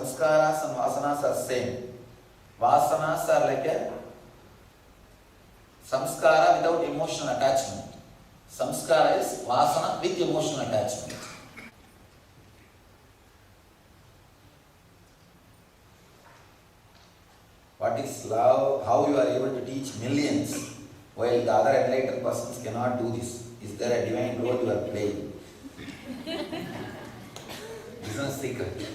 Samskaras and vasanas are same. Vasanas are like a samskara without emotional attachment. Samskara is vasana with emotional attachment. What is love? How you are able to teach millions while the other enlightened persons cannot do this? Is there a divine role you are playing? Business secret.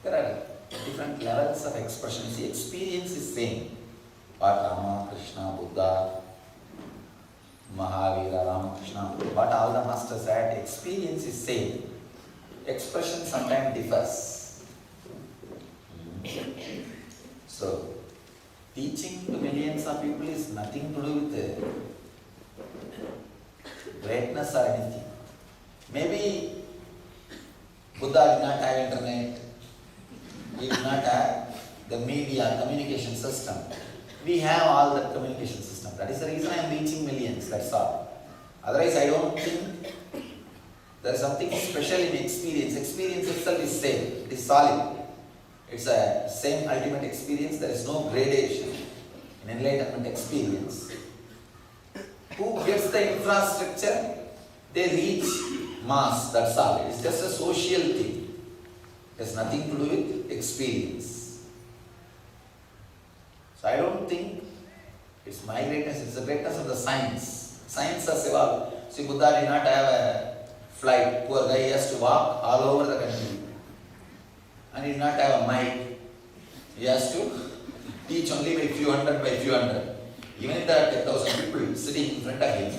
There are different levels of expression. See, experience is same. What Rama, Krishna, Buddha, Mahavira, Ramakrishna, what all the masters had, experience is same. Expression sometimes differs. So, teaching to millions of people is nothing to do with greatness or anything. Maybe Buddha did not have internet, he did not have the media, communication system. We have all that communication system. That is the reason I am reaching millions, that's all. Otherwise, I don't think there is something special in experience. Experience itself is same, it is solid. It's a same ultimate experience, there is no gradation in enlightenment experience. Who gets the infrastructure, they reach mass, that's all. It's just a social thing. It has nothing to do with experience. So I don't think it's my greatness, it's the greatness of the science. Science has evolved. See, Buddha did not have a flight. Poor guy, he has to walk all over the country. And he did not have a mic. He has to teach only by few hundred by few hundred. Even if there are 10,000 people sitting in front of him,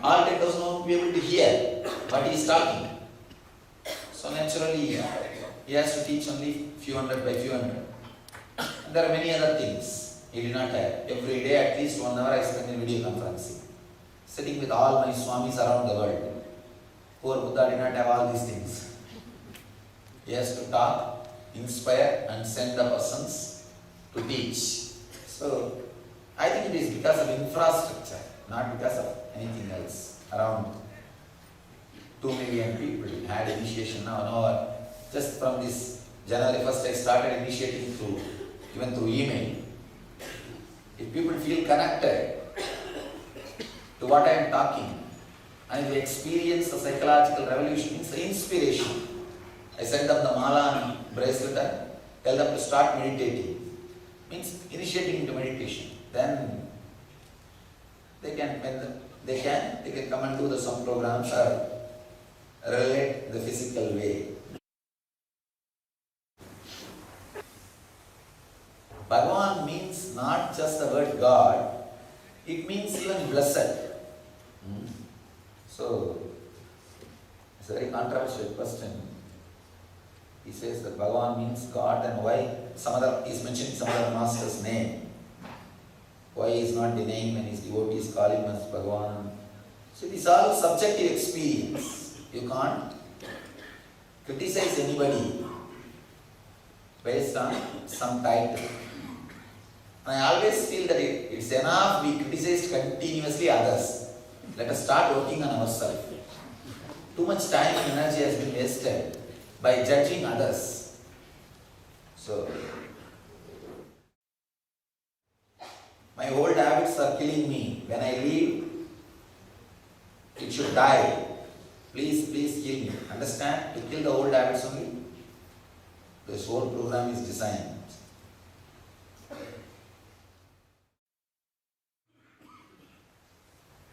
all 10,000 won't be able to hear what he is talking. So naturally, he has to teach only few hundred by few hundred. And there are many other things he did not have. Every day at least 1 hour I spend in video conferencing, sitting with all my swamis around the world. Poor Buddha did not have all these things. He has to talk, inspire and send the persons to teach. So, I think it is because of infrastructure, not because of anything else. Around 2 million people had initiation now. Just from this January 1st I started initiating even through email. If people feel connected to what I am talking and they experience the psychological revolution, means the inspiration. I send them the mala and bracelet and tell them to start meditating. Means initiating into meditation. Then they can come and do some programs or relate the physical way. Bhagavan means not just the word God, it means even blessed. So, it's a very controversial question. He says that Bhagavan means God, and why he's mentioning some other master's name. Why he is not denying when his devotees call him as Bhagavan. So this is all subjective experience. You can't criticize anybody based on some title. And I always feel that it's enough we criticize continuously others. Let us start working on ourselves. Too much time and energy has been wasted by judging others. So, my old habits are killing me. When I leave, it should die. Please kill me. Understand? To kill the old habits only. This whole program is designed.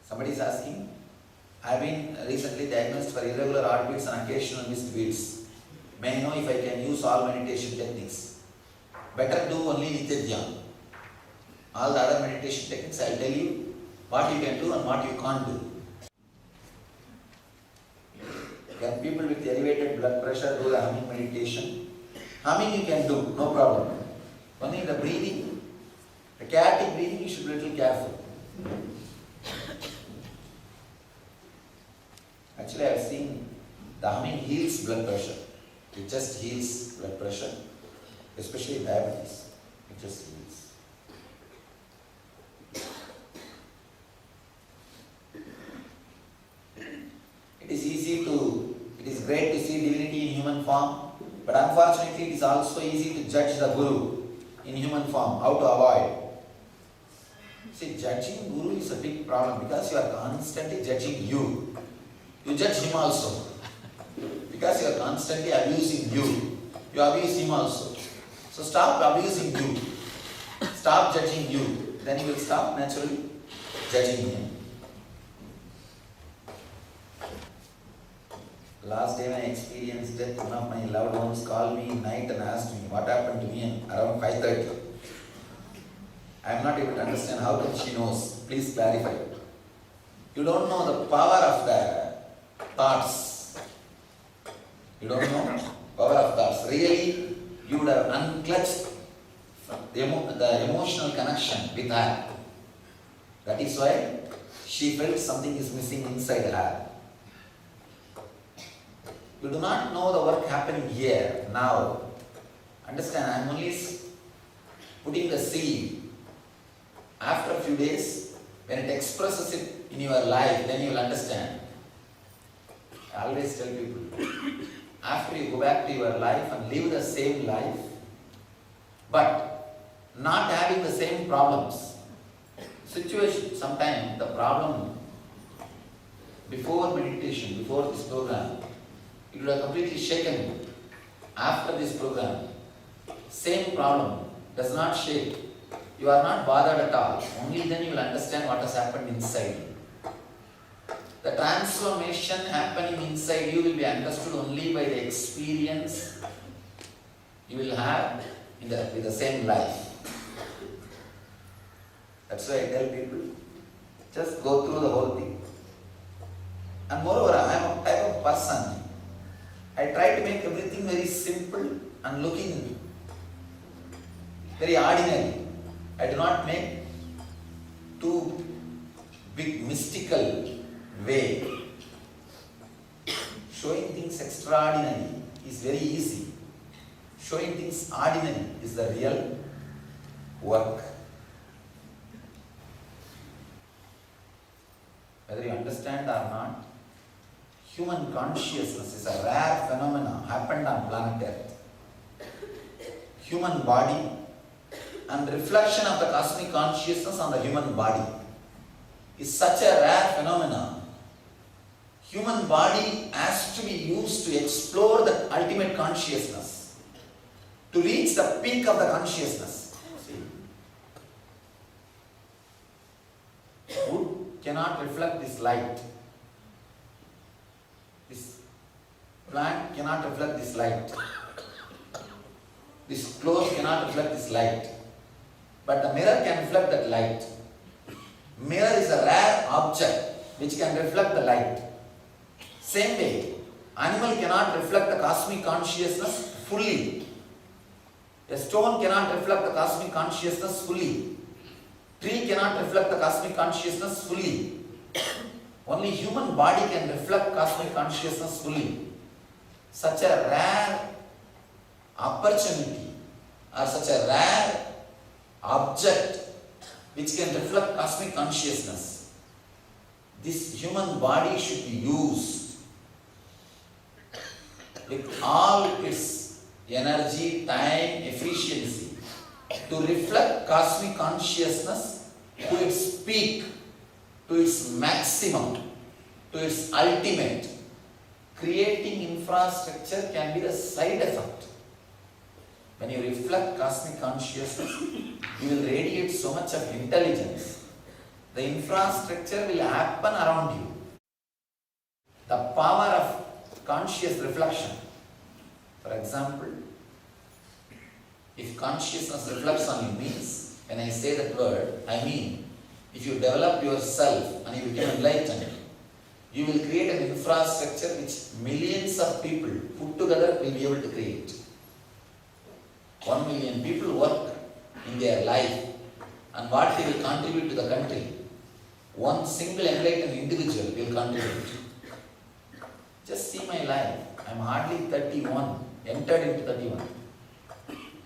Somebody is asking, I have been recently diagnosed for irregular heartbeats and occasional missed beats. May I know if I can use all meditation techniques? Better do only Nitya Dhyana. All the other meditation techniques, I will tell you what you can do and what you can't do. Can people with elevated blood pressure do the humming meditation? Humming you can do, no problem. Only the breathing, the chaotic breathing, you should be a little careful. Actually, I have seen the humming heals blood pressure. It just heals blood pressure, especially diabetes. It just heals. It is great to see divinity in human form, but unfortunately it is also easy to judge the Guru in human form. How to avoid? See, judging Guru is a big problem because you are constantly judging you. You judge him also. Because you are constantly abusing you. You abuse him also. So stop abusing you. Stop judging you. Then you will stop naturally judging him. Last day when I experienced death, one of my loved ones called me in night and asked me what happened to me around 5:30. I am not able to understand how come she knows. Please clarify. You don't know the power of the thoughts. You don't know power of thoughts. Really, you would have unclutched the emotional connection with her. That is why she felt something is missing inside her. You do not know the work happening here, now. Understand, I am only putting the seed. After a few days, when it expresses it in your life, then you will understand. I always tell people, after you go back to your life and live the same life, but not having the same problems. Situation, sometimes the problem before meditation, before this program, it would have completely shaken you. After this program, same problem does not shake. You are not bothered at all. Only then you will understand what has happened inside you. The transformation happening inside you will be understood only by the experience you will have with the same life. That's why I tell people, just go through the whole thing. And moreover, I am a type of person. I try to make everything very simple and looking very ordinary. I do not make too big mystical way. Showing things extraordinary is very easy. Showing things ordinary is the real work. Whether you understand or not, human consciousness is a rare phenomenon happened on planet Earth. Human body and reflection of the cosmic consciousness on the human body is such a rare phenomenon. Human body has to be used to explore the ultimate consciousness, to reach the peak of the consciousness. See? Wood cannot reflect this light. This plant cannot reflect this light. This clothes cannot reflect this light. But the mirror can reflect that light. Mirror is a rare object which can reflect the light. Same way, animal cannot reflect the cosmic consciousness fully. A stone cannot reflect the cosmic consciousness fully. Tree cannot reflect the cosmic consciousness fully. Only human body can reflect cosmic consciousness fully. Such a rare opportunity or such a rare object which can reflect cosmic consciousness. This human body should be used with all its energy, time, efficiency to reflect cosmic consciousness to its peak, to its maximum, to its ultimate. Creating infrastructure can be the side effect. When you reflect cosmic consciousness, you will radiate so much of intelligence. The infrastructure will happen around you. The power of conscious reflection. For example, if consciousness reflects on you means, when I say that word, I mean, if you develop yourself and you become enlightened, you will create an infrastructure which millions of people put together will be able to create. 1 million people work in their life, and what they will contribute to the country, one single enlightened individual will contribute. Just see my life. I am hardly 31, entered into 31.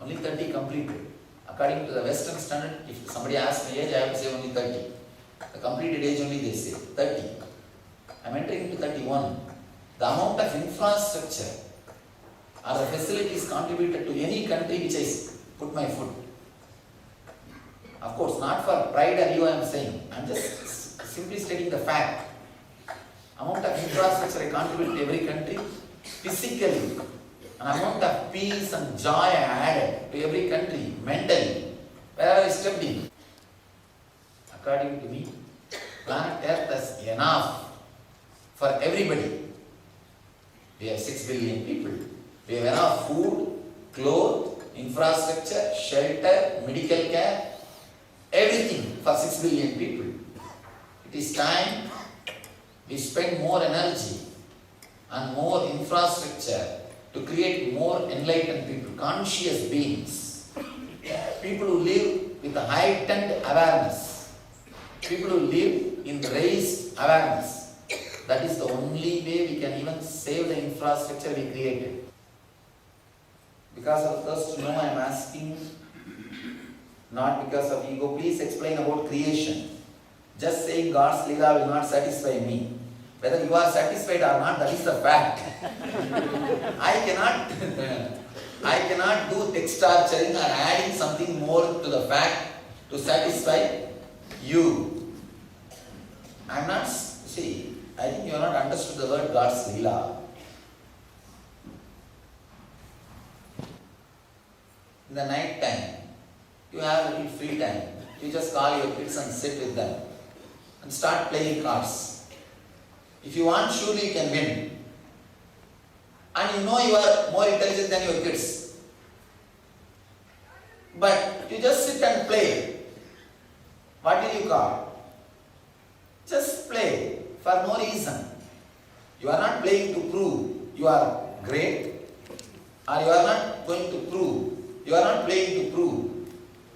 Only 30 completed. According to the Western standard, if somebody asks my age, I have to say only 30. The completed age only they say, 30. I am entering into 31. the amount of infrastructure or the facilities contributed to any country which I put my foot. Of course, not for pride or ego I am saying. I am just simply stating the fact. Amount of infrastructure I contribute to every country, physically, an amount of peace and joy I added to every country, mentally, wherever I stepped in. According to me, planet Earth is enough for everybody. We have 6 billion people. We have enough food, clothes, infrastructure, shelter, medical care, everything for 6 billion people. It is time we spend more energy and more infrastructure to create more enlightened people, conscious beings, people who live with a heightened awareness, people who live in raised awareness. That is the only way we can even save the infrastructure we created. Because of thirst to know, I am asking, not because of ego. Please explain about creation. Just saying God's Leela will not satisfy me. Whether you are satisfied or not, that is the fact. I cannot do text torturing or adding something more to the fact to satisfy you. I am not, see, I think you have not understood the word God's Leela. In the night time, you have a little free time. You just call your kids and sit with them and start playing cards. If you want, surely you can win. And you know you are more intelligent than your kids. But you just sit and play. What will you call? Just play for no reason. You are not playing to prove you are great, or you are not going to prove, you are not playing to prove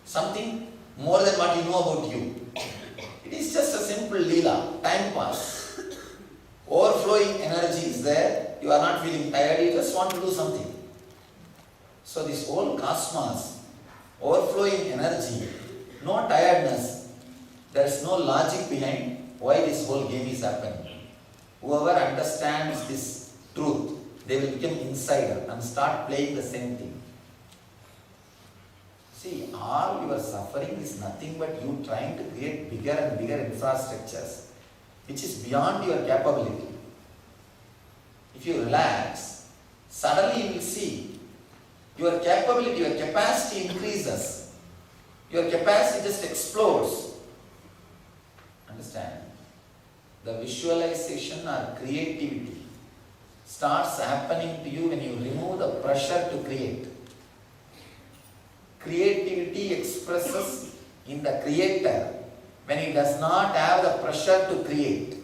something more than what you know about you. It is just a simple leela, time pass. Overflowing energy is there, you are not feeling tired, you just want to do something. So this whole cosmos, overflowing energy, no tiredness, there is no logic behind why this whole game is happening. Whoever understands this truth, they will become insider and start playing the same thing. See, all your suffering is nothing but you trying to create bigger and bigger infrastructures, which is beyond your capability. If you relax, suddenly you will see your capability, your capacity increases. Your capacity just explodes. Understand? The visualization or creativity starts happening to you when you remove the pressure to create. Creativity expresses in the creator when he does not have the pressure to create.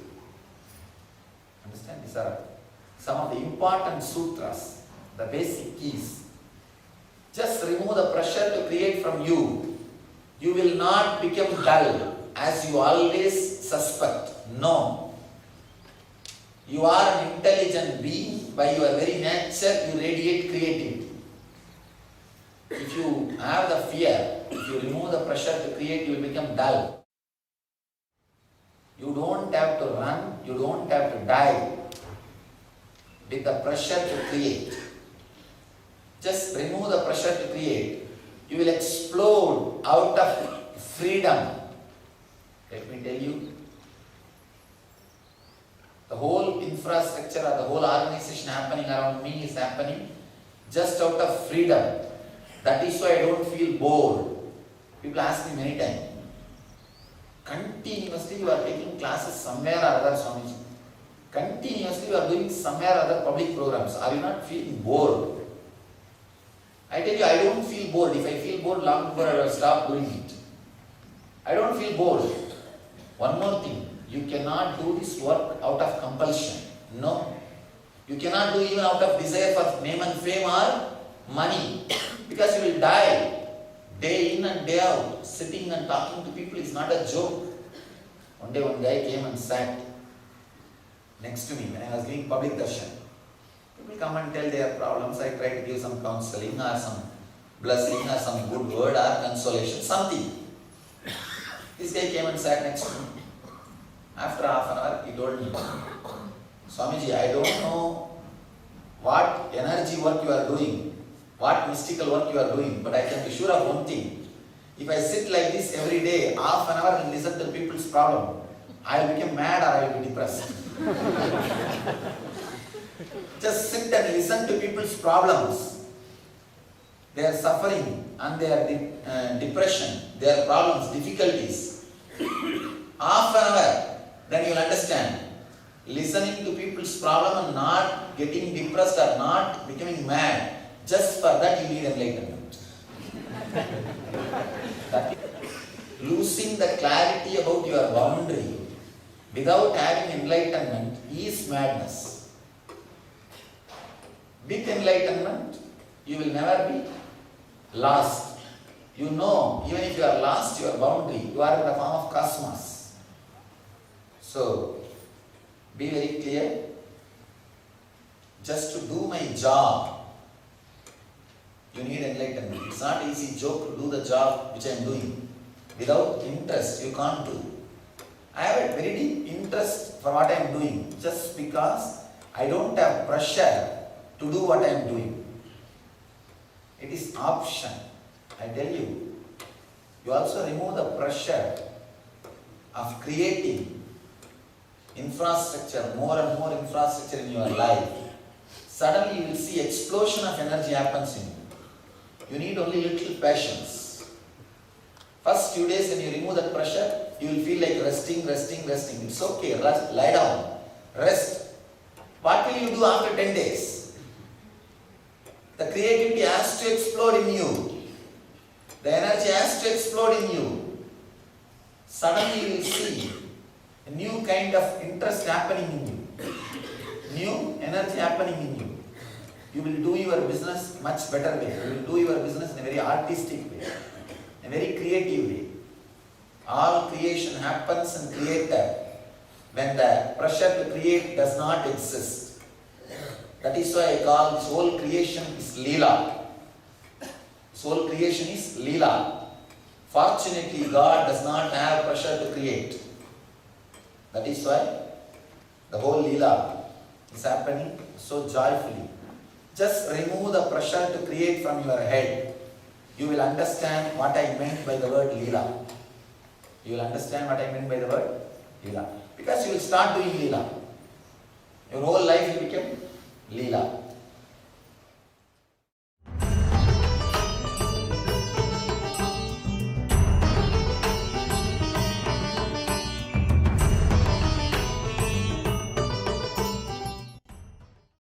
Understand? These are some of the important sutras, the basic keys. Just remove the pressure to create from you. You will not become dull as you always suspect. No. You are an intelligent being. By your very nature, you radiate creativity. If you have the fear, if you remove the pressure to create, you will become dull. You don't have to run, you don't have to die with the pressure to create. Just remove the pressure to create. You will explode out of freedom. Let me tell you, the whole infrastructure or the whole organization happening around me is happening just out of freedom. That is why I don't feel bored. People ask me many times, continuously you are taking classes somewhere or other, Swamiji. Continuously you are doing somewhere or other public programs. Are you not feeling bored? I tell you, I don't feel bored. If I feel bored, long before I will stop doing it. I don't feel bored. One more thing, you cannot do this work out of compulsion. No. You cannot do even out of desire for name and fame or money. Because you will die. Day in and day out, sitting and talking to people is not a joke. One day one guy came and sat next to me when I was giving public darshan. People come and tell their problems. I try to give some counseling or some blessing or some good word or consolation, something. This guy came and sat next to me. After half an hour, he told me, Swamiji, I don't know what energy work you are doing, what mystical work you are doing, but I can be sure of one thing. If I sit like this every day, half an hour and listen to people's problem, I will become mad or I will be depressed. Just sit and listen to people's problems. Their suffering and their depression, their problems, difficulties. Half an hour, then you will understand. Listening to people's problem and not getting depressed or not becoming mad, just for that you need enlightenment. Losing the clarity about your boundary without having enlightenment is madness. With enlightenment, you will never be lost. You know, even if you are lost your boundary, you are in the form of cosmos. So, be very clear. Just to do my job, you need enlightenment. It's not an easy joke to do the job which I am doing. Without interest, you can't do. I have a very deep interest for what I am doing, just because I don't have pressure to do what I am doing. It is option. I tell you. You also remove the pressure of creating infrastructure, more and more infrastructure in your life. Suddenly you will see explosion of energy happens in you. You need only little patience. First few days when you remove that pressure, you will feel like resting. It's okay, rest, lie down, rest. What will you do after 10 days? The creativity has to explode in you. The energy has to explode in you. Suddenly you will see a new kind of interest happening in you. New energy happening in you. You will do your business much better way. You will do your business in a very artistic way, a very creative way. All creation happens and created when the pressure to create does not exist. That is why I call this whole creation is Leela. This whole creation is Leela. Fortunately, God does not have pressure to create. That is why the whole Leela is happening so joyfully. Just remove the pressure to create from your head. You will understand what I meant by the word Leela. You will understand what I meant by the word Leela. Because you will start doing Leela. Your whole life will become Leela.